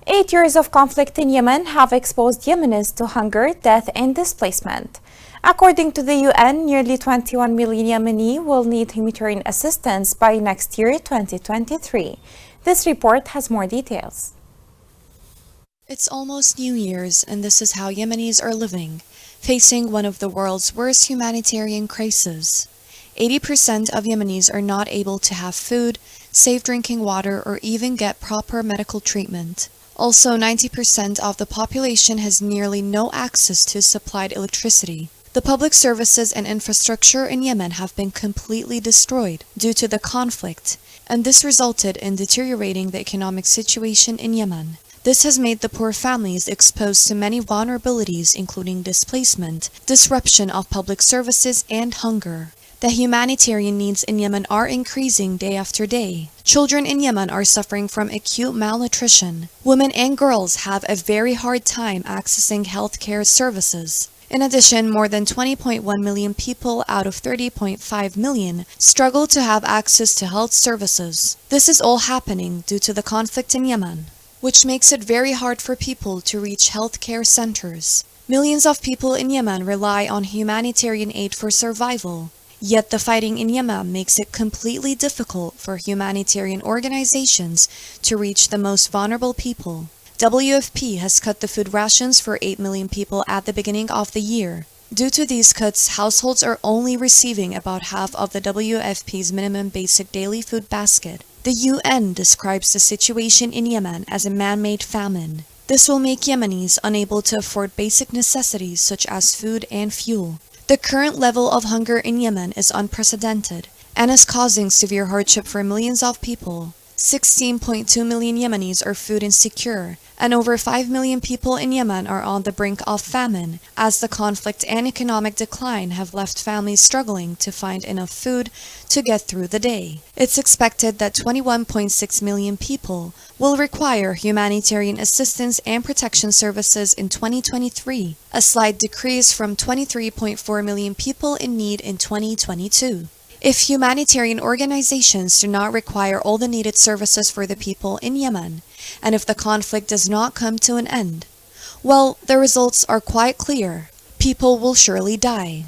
8 years of conflict in Yemen have exposed Yemenis to hunger, death, and displacement. According to the UN, nearly 21 million Yemeni will need humanitarian assistance by next year, 2023. This report has more details. It's almost New Year's, and this is how Yemenis are living, facing one of the world's worst humanitarian crises. 80% of Yemenis are not able to have food, safe drinking water, or even get proper medical treatment. Also, 90% of the population has nearly no access to supplied electricity. The public services and infrastructure in Yemen have been completely destroyed due to the conflict, and this resulted in deteriorating the economic situation in Yemen. This has made the poor families exposed to many vulnerabilities, including displacement, disruption of public services, and hunger. The humanitarian needs in Yemen are increasing day after day. Children in Yemen are suffering from acute malnutrition. Women and girls have a very hard time accessing healthcare services. In addition, more than 20.1 million people out of 30.5 million struggle to have access to health services. This is all happening due to the conflict in Yemen, which makes it very hard for people to reach healthcare centers. Millions of people in Yemen rely on humanitarian aid for survival. Yet the fighting in Yemen makes it completely difficult for humanitarian organizations to reach the most vulnerable people. WFP has cut the food rations for 8 million people at the beginning of the year. Due to these cuts, households are only receiving about half of the WFP's minimum basic daily food basket. The UN describes the situation in Yemen as a man-made famine. This will make Yemenis unable to afford basic necessities such as food and fuel. The current level of hunger in Yemen is unprecedented and is causing severe hardship for millions of people. 16.2 million Yemenis are food insecure, and over 5 million people in Yemen are on the brink of famine, as the conflict and economic decline have left families struggling to find enough food to get through the day. It's expected that 21.6 million people will require humanitarian assistance and protection services in 2023, a slight decrease from 23.4 million people in need in 2022. If humanitarian organizations do not require all the needed services for the people in Yemen, and if the conflict does not come to an end, well, the results are quite clear. People will surely die.